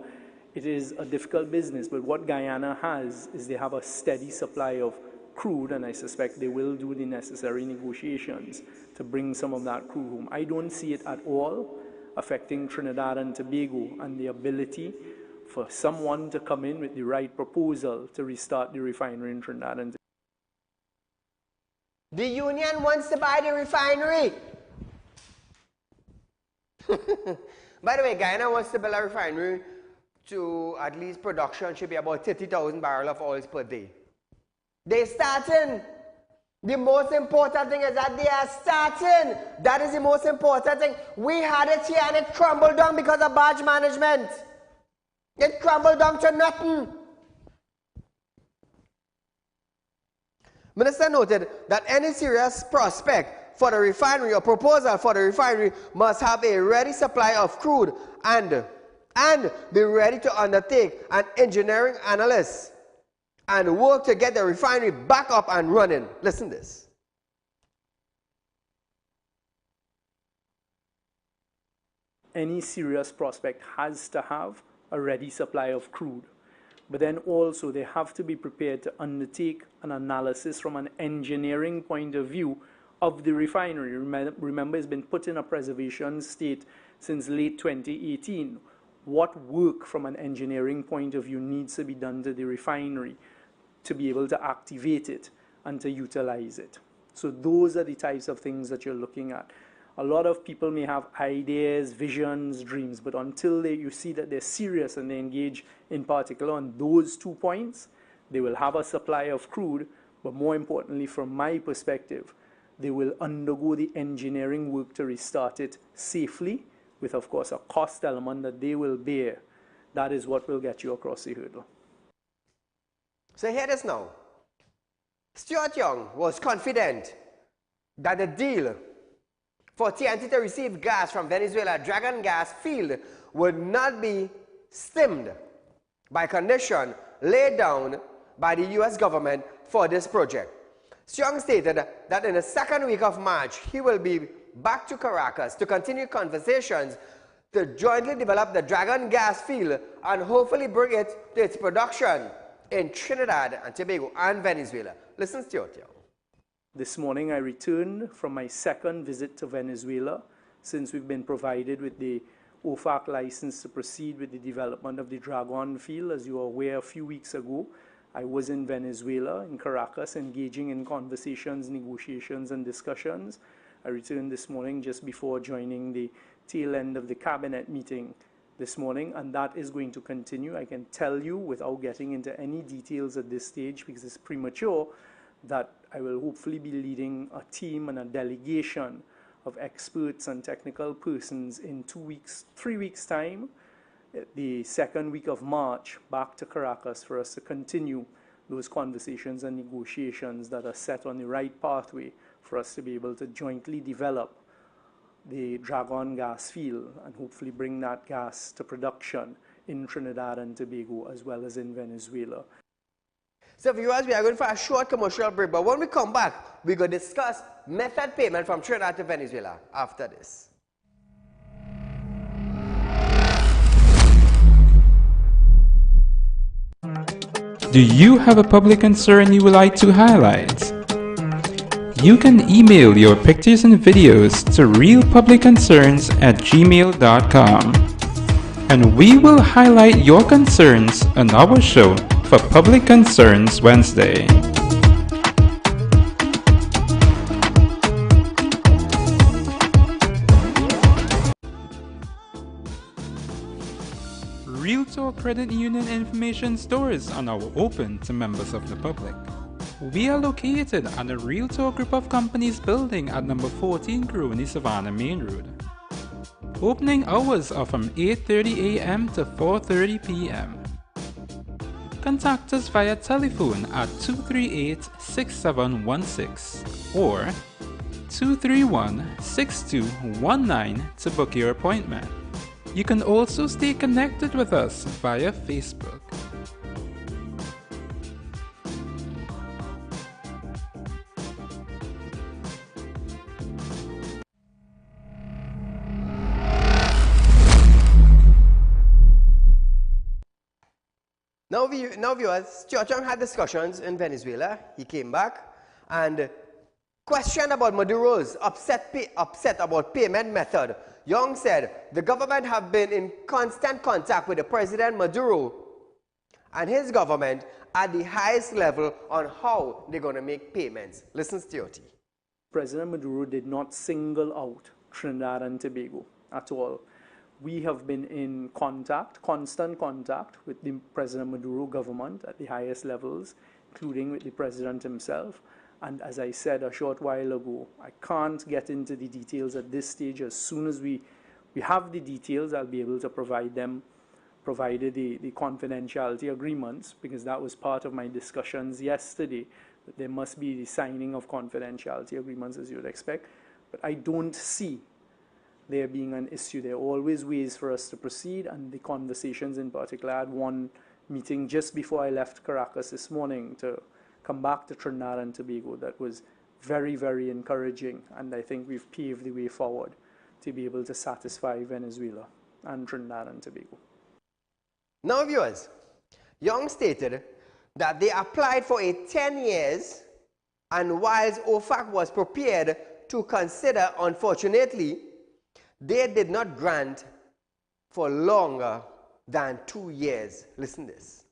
It is a difficult business, but what Guyana has is they have a steady supply of crude, and I suspect they will do the necessary negotiations to bring some of that crude home. I don't see it at all affecting Trinidad and Tobago and the ability for someone to come in with the right proposal to restart the refinery in Trinidad and Tobago. The union wants to buy the refinery. By the way, Guyana wants to build a refinery to at least production should be about 30,000 barrels of oil per day. They're starting. The most important thing is that they are starting. That is the most important thing. We had it here and it crumbled down because of bad management. It crumbled down to nothing. Minister noted that any serious prospect for the refinery or proposal for the refinery must have a ready supply of crude and be ready to undertake an engineering analysis and work to get the refinery back up and running. Listen to this. Any serious prospect has to have a ready supply of crude. But then also they have to be prepared to undertake an analysis from an engineering point of view of the refinery. Remember, it's been put in a preservation state since late 2018. What work from an engineering point of view needs to be done to the refinery to be able to activate it and to utilize it? So those are the types of things that you're looking at. A lot of people may have ideas, visions, dreams, but until you see that they're serious and they engage in particular on those 2 points, they will have a supply of crude, but more importantly, from my perspective, they will undergo the engineering work to restart it safely, with, of course, a cost element that they will bear. That is what will get you across the hurdle. So hear this now. Stuart Young was confident that the deal for TNT to receive gas from Venezuela Dragon gas field would not be stemmed by condition laid down by the U.S. government for this project. Young stated that in the second week of March, he will be back to Caracas to continue conversations to jointly develop the Dragon gas field and hopefully bring it to its production in Trinidad and Tobago and Venezuela. Listen to Stuart Young. This morning I returned from my second visit to Venezuela since we've been provided with the OFAC license to proceed with the development of the Dragon field. As you are aware, a few weeks ago, I was in Venezuela, in Caracas, engaging in conversations, negotiations, and discussions. I returned this morning just before joining the tail end of the cabinet meeting this morning, and that is going to continue. I can tell you, without getting into any details at this stage because it's premature, that I will hopefully be leading a team and a delegation of experts and technical persons in 3 weeks' time, the second week of March, back to Caracas for us to continue those conversations and negotiations that are set on the right pathway for us to be able to jointly develop the Dragon gas field and hopefully bring that gas to production in Trinidad and Tobago as well as in Venezuela. So viewers, we are going for a short commercial break, but when we come back, we're going to discuss method payment from Trinidad to Venezuela after this. Do you have a public concern you would like to highlight? You can email your pictures and videos to realpublicconcerns@gmail.com, and we will highlight your concerns on our show for Public Concerns Wednesday. Real Talk Credit Union information stores are now open to members of the public. We are located at the Real Talk Group of Companies building at number 14 Crony Savannah Main Road. Opening hours are from 8:30 a.m. to 4:30 p.m. Contact us via telephone at 238-6716 or 231-6219 to book your appointment. You can also stay connected with us via Facebook. Now viewers, Stuart Young had discussions in Venezuela. He came back and questioned about Maduro's upset about payment method. Young said the government have been in constant contact with the President Maduro and his government at the highest level on how they're going to make payments. Listen, Stuart. President Maduro did not single out Trinidad and Tobago. at all. We have been in contact, constant contact with the President Maduro government at the highest levels, including with the president himself. And as I said a short while ago, I can't get into the details at this stage. As soon as we have the details, I'll be able to provide them, provided the confidentiality agreements, because that was part of my discussions yesterday, that there must be the signing of confidentiality agreements as you would expect. But I don't see there being an issue. There are always ways for us to proceed, and the conversations in particular. I had one meeting just before I left Caracas this morning to come back to Trinidad and Tobago that was very, very encouraging, and I think we've paved the way forward to be able to satisfy Venezuela and Trinidad and Tobago. Now, viewers, Young stated that they applied for a 10 years, and whilst OFAC was prepared to consider, unfortunately, they did not grant for longer than 2 years. Listen to this.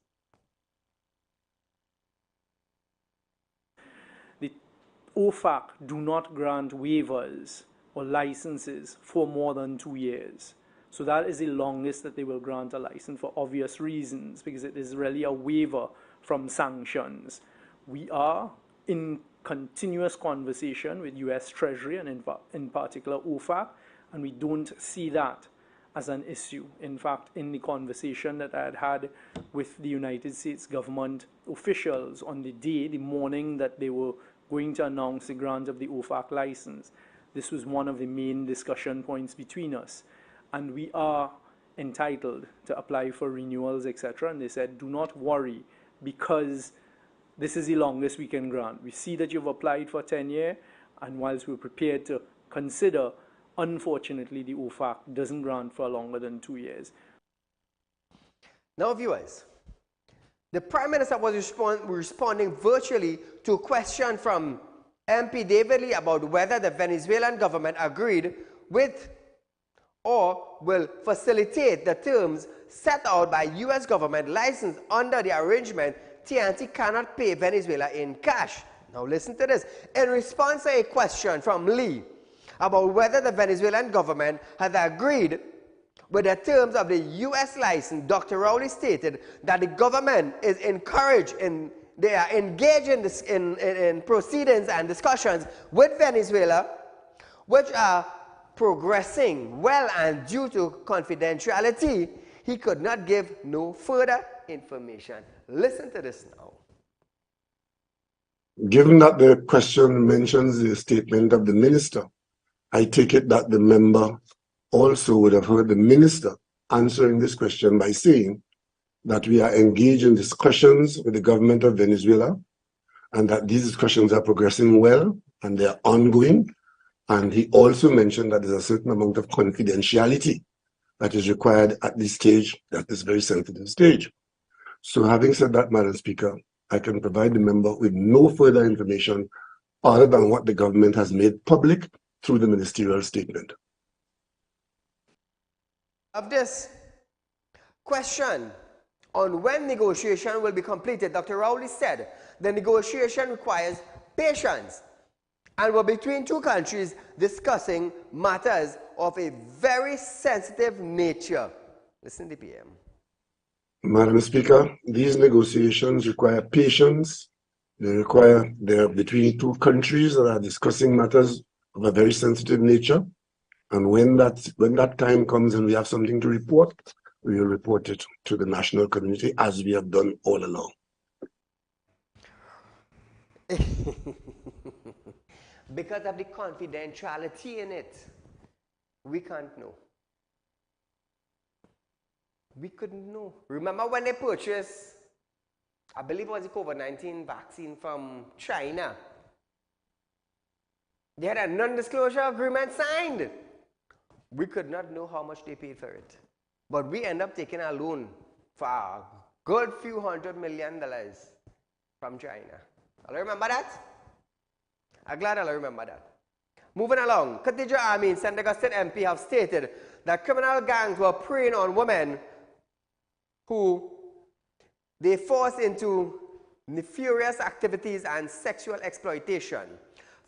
The OFAC do not grant waivers or licenses for more than 2 years. So that is the longest that they will grant a license for obvious reasons, because it is really a waiver from sanctions. We are in continuous conversation with U.S. Treasury and in particular OFAC, and we don't see that as an issue. In fact, in the conversation that I had had with the United States government officials on the morning that they were going to announce the grant of the OFAC license, this was one of the main discussion points between us. And we are entitled to apply for renewals, etc. And they said, do not worry, because this is the longest we can grant. We see that you've applied for 10 years, and whilst we're prepared to consider, unfortunately, the OFAC doesn't grant for longer than 2 years. Now, viewers, the Prime Minister was responding virtually to a question from MP David Lee about whether the Venezuelan government agreed with or will facilitate the terms set out by U.S. government license. Under the arrangement, TNT cannot pay Venezuela in cash. Now listen to this. In response to a question from Lee about whether the Venezuelan government has agreed with the terms of the U.S. license, Dr. Rowley stated that the government is encouraged they are engaged in proceedings and discussions with Venezuela, which are progressing well, and due to confidentiality, he could not give no further information. Listen to this now. Given that the question mentions the statement of the minister, I take it that the member also would have heard the minister answering this question by saying that we are engaged in discussions with the government of Venezuela, and that these discussions are progressing well and they are ongoing. And he also mentioned that there's a certain amount of confidentiality that is required at this stage, at this very sensitive stage. So having said that, Madam Speaker, I can provide the member with no further information other than what the government has made public through the ministerial statement. Of this question on when negotiation will be completed, Dr. Rowley said the negotiation requires patience and were between two countries discussing matters of a very sensitive nature. Listen to the PM. Madam Speaker, these negotiations require patience. They're between two countries that are discussing matters of a very sensitive nature. And when that time comes and we have something to report, we will report it to the national community as we have done all along. Because of the confidentiality in it, we can't know. We couldn't know. Remember when they purchased, I believe it was the COVID-19 vaccine from China? They had a non-disclosure agreement signed. We could not know how much they paid for it. But we end up taking a loan for a good few $100 million from China. I'll remember that? I'm glad I'll remember that. Moving along, Khadija Amin, St. Augustine MP, have stated that criminal gangs were preying on women who they force into nefarious activities and sexual exploitation.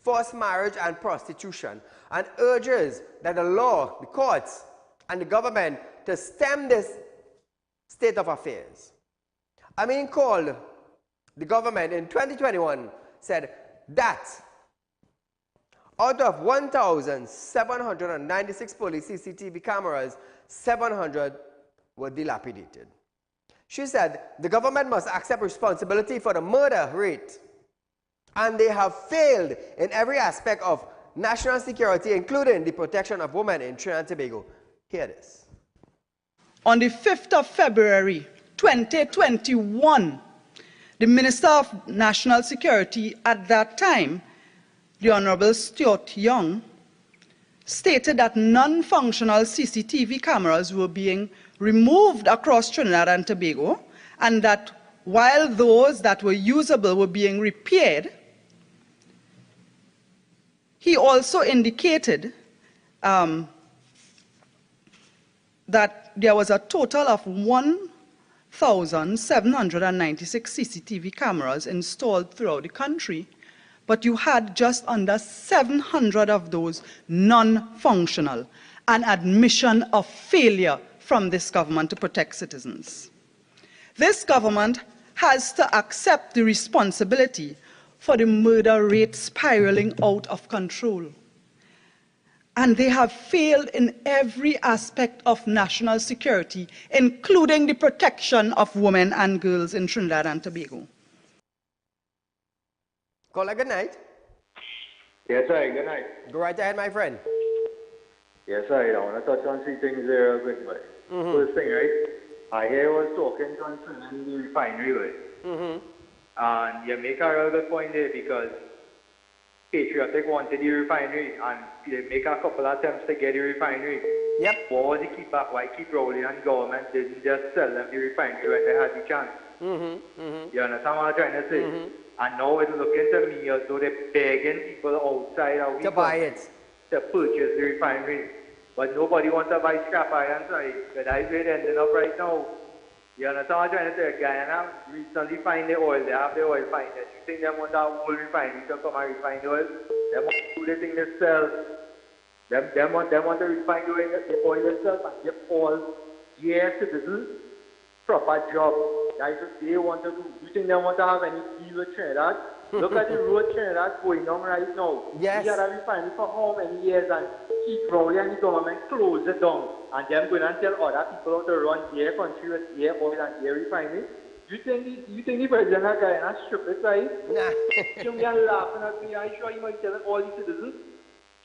forced marriage and prostitution, and urges that the law, the courts, and the government to stem this state of affairs. Amin called the government in 2021, said that out of 1,796 police CCTV cameras, 700 were dilapidated. She said the government must accept responsibility for the murder rate, and they have failed in every aspect of national security, including the protection of women in Trinidad and Tobago. Hear this. On the 5th of February 2021, the Minister of National Security at that time, the Honorable Stuart Young, stated that non-functional CCTV cameras were being removed across Trinidad and Tobago, and that while those that were usable were being repaired, he also indicated that there was a total of 1,796 CCTV cameras installed throughout the country, but you had just under 700 of those non-functional, an admission of failure from this government to protect citizens. This government has to accept the responsibility for the murder rate spiraling out of control. And they have failed in every aspect of national security, including the protection of women and girls in Trinidad and Tobago. Caller, good night. Yes, sir. Good night. Go right ahead, my friend. Yes, sir. I want to touch on three things there real quick. First thing, right? I hear was talking concerning the refinery, right? And you make a real good point there because Patriotic wanted the refinery and they make a couple of attempts to get the refinery. Yep. Why they keep back? Why keep rolling and government didn't just sell them the refinery when they had the chance? You understand what I'm trying to say? And now it's looking to me as though they're begging people outside to buy it, to purchase the refinery. But nobody wants to buy scrap iron, sorry. But that's where it's ending up right now. You understand what I'm trying to say? Guyana recently find the oil, they have the oil find it. You think they want that whole refinery to come and refine the oil? They want to do the thing themselves. They want to refine the oil themselves and give all their citizens proper jobs. That's what they want to do. You think they want to have any deal with Trinidad? Look at the road Trinidad going on right now. Yes. We had a refinery for how many years and Keith Rowley and the government closed it down. And them going and tell other people how to run their country with their oil and their refinery. You think the president of Guyana stupid, right? Nah. Some guy laughing at me. I'm sure he might tell all the citizens,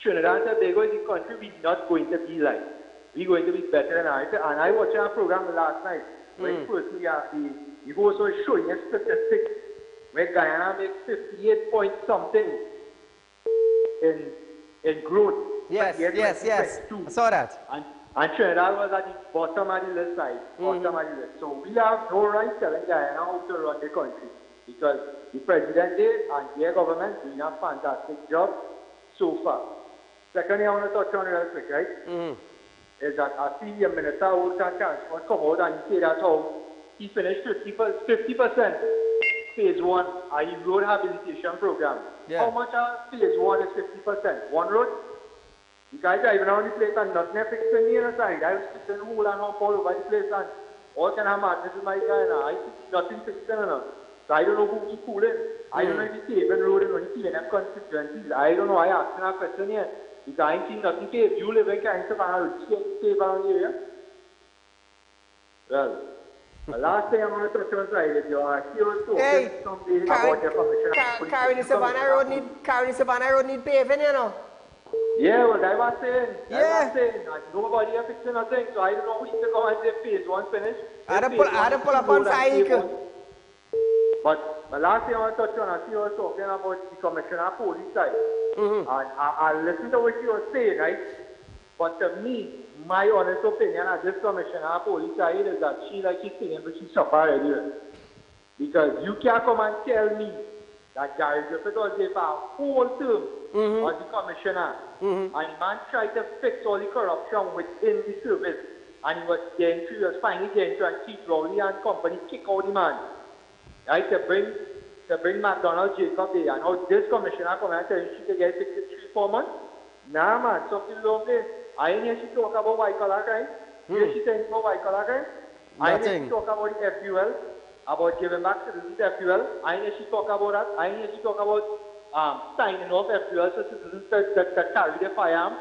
Trinidad and Tobago is the country we're not going to be like. We're going to be better than ours. And I watched a program last night where firstly the host was showing a statistic where Guyana makes 58 point something in growth. Yes. I saw that. And Trinidad was at the bottom of the list side, bottom of the list. So we have no right telling Guyana how to run the country because the president did and their government doing a fantastic job so far. Secondly, I want to touch on real quick, right? Is that I see the Minister of Works and Transport come out and say that how he finished 50% phase 1 of the road rehabilitation program. How much of phase 1 is 50%? One road? You guys driving around the place and nothing fixing the other side. I was fixing hole and all over the place and all kind of madness in my car now. I see nothing fixing enough. So I don't know who he's fooling. I don't know if he's saving road and only saving them constituencies. I don't know. I asked him a question here. Because I ain't seen nothing paved. You live in Kansas and I would save around the area. Well, the last thing I'm going to touch on side is your heroes talking someday about your commission. Carrying Savannah Road need paving, you know. Yeah, well, I was saying. Nobody is fixing nothing, so I don't know who to come and say phase 1 finished. I had to pull up on cycle. But the last thing I want to touch on, I see you was talking about the commissioner of police side. And I listened to what you were saying, right? But to me, my honest opinion of this commissioner of police side is that she like she's saying, but she's suffer already. Because you can't come and tell me that Gary Griffith was there for a whole term as the commissioner. And the man tried to fix all the corruption within the service. And he was finally getting to and Keith Rowley and company kick out the man. Right, to to bring McDonald Jacob there, and how this commissioner come and tell you she can get 3-4 months? Nah, man, something wrong there. I ain't hear she talk about white-collar crime. Here she saying about white-collar crime. I ain't hear she talk about the FUL, about giving back citizens FUL. I ain't hear she talk about that. I ain't hear she talk about signing off FUL so citizens that carry their firearms.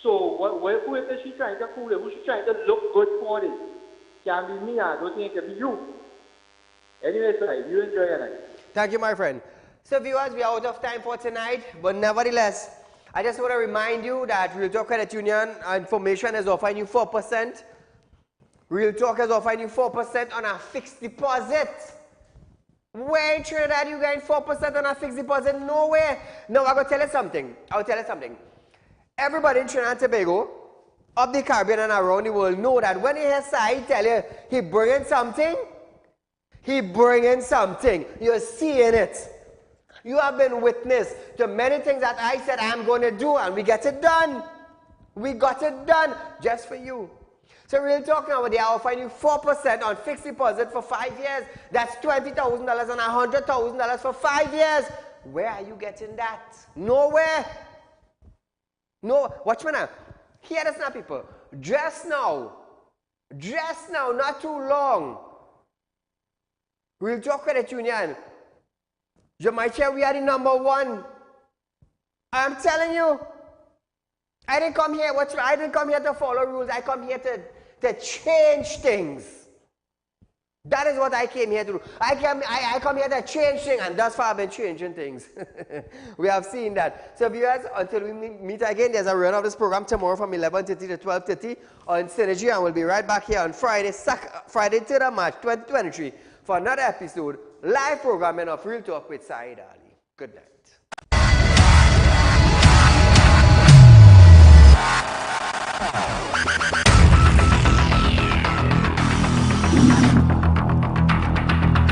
So who is she trying to fool? Who she trying to look good for this? Can be me, I don't think it can be you. Anyway, sir, you enjoy your night. Thank you, my friend. So viewers, we are out of time for tonight, but nevertheless, I just want to remind you that Real Talk Credit Union information is offering you 4%. Real Talk is offering you 4% on a fixed deposit. Where in Trinidad you getting 4% on a fixed deposit? Nowhere. No, I'm going to tell you something. I'll tell you something. Everybody in Trinidad and Tobago, of the Caribbean and around the world, know that when you hear Saieed tell you he bringing something, you're seeing it. You have been witness to many things that I said I'm going to do, and we get it done. We got it done just for you. So Real Talk now, they are offering you 4% on fixed deposit for 5 years. That's $20,000 and $100,000 for 5 years. Where are you getting that? Nowhere. No, watch me now. Hear this now, people. Just now, not too long. Real Talk Credit Union. You might say we are the #1. I'm telling you, I didn't come here to follow rules. I come here to change things. That is what I came here to do. I come here to change things, and thus far I've been changing things. We have seen that. So viewers, until we meet again, there's a run of this program tomorrow from 11:30 to 12:30 on Synergy, and we'll be right back here on Friday, 3rd of March 2023 for another episode, live programming of Real Talk with Saieed Ali. Good night.